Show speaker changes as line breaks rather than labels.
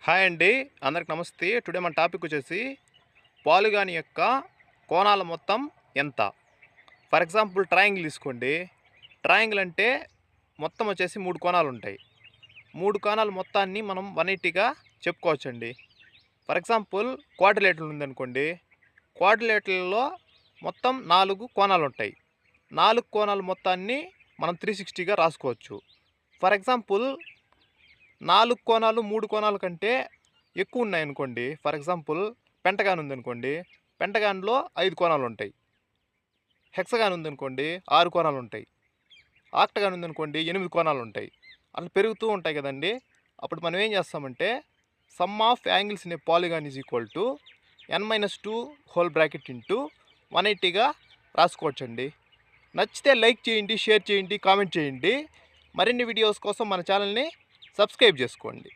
Hi అండి, అందరికి నమస్తే. టుడే మన టాపిక్ వచ్చేసి పాలిగాన్ యొక్క కోణాల మొత్తం ఎంత. ఫర్ ఎగ్జాంపుల్ ట్రయాంగిల్ తీసుకోండి. ట్రయాంగిల్ అంటే మొత్తం వచ్చేసి 3 కోణాలు ఉంటాయి. 3 కోణాల మొత్తాన్ని మనం 180గా చెప్పుకోవచ్చండి. ఫర్ ఎగ్జాంపుల్ క్వాడ్రిలేటరల్ ఉందనుకోండి. క్వాడ్రిలేటరల్లో మొత్తం 4 కోణాలు ఉంటాయి. 4 కోణాల మొత్తాన్ని మనం 360గా రాసుకోవచ్చు. ఫర్ ఎగ్జాంపుల్ 4 కోణాలు 3 కోణాల కంటే ఎక్కువ ఉన్నాయనుకోండి. ఫర్ ఎగ్జాంపుల్ పెంటగాన్ ఉందనుకోండి. పెంటగాన్లో 5 కోణాలు ఉంటాయి. హెక్సగాన్ ఉందనుకోండి 6 కోణాలు ఉంటాయి. ఆక్టగాన్ ఉందనుకోండి 8 కోణాలు ఉంటాయి. అట్లా పెరుగుతూ ఉంటాయి కదండి. అప్పుడు మనం ఏం చేస్తామంటే sum of angles in a polygon is equal to n-2 whole bracket into 180గా రాసుకోవచ్చండి. నచ్చితే లైక్ చేయండి, షేర్ చేయండి, కామెంట్ చేయండి. మరిన్ని వీడియోస్ కోసం మన ఛానల్ని సబ్స్క్రైబ్ చేసుకోండి.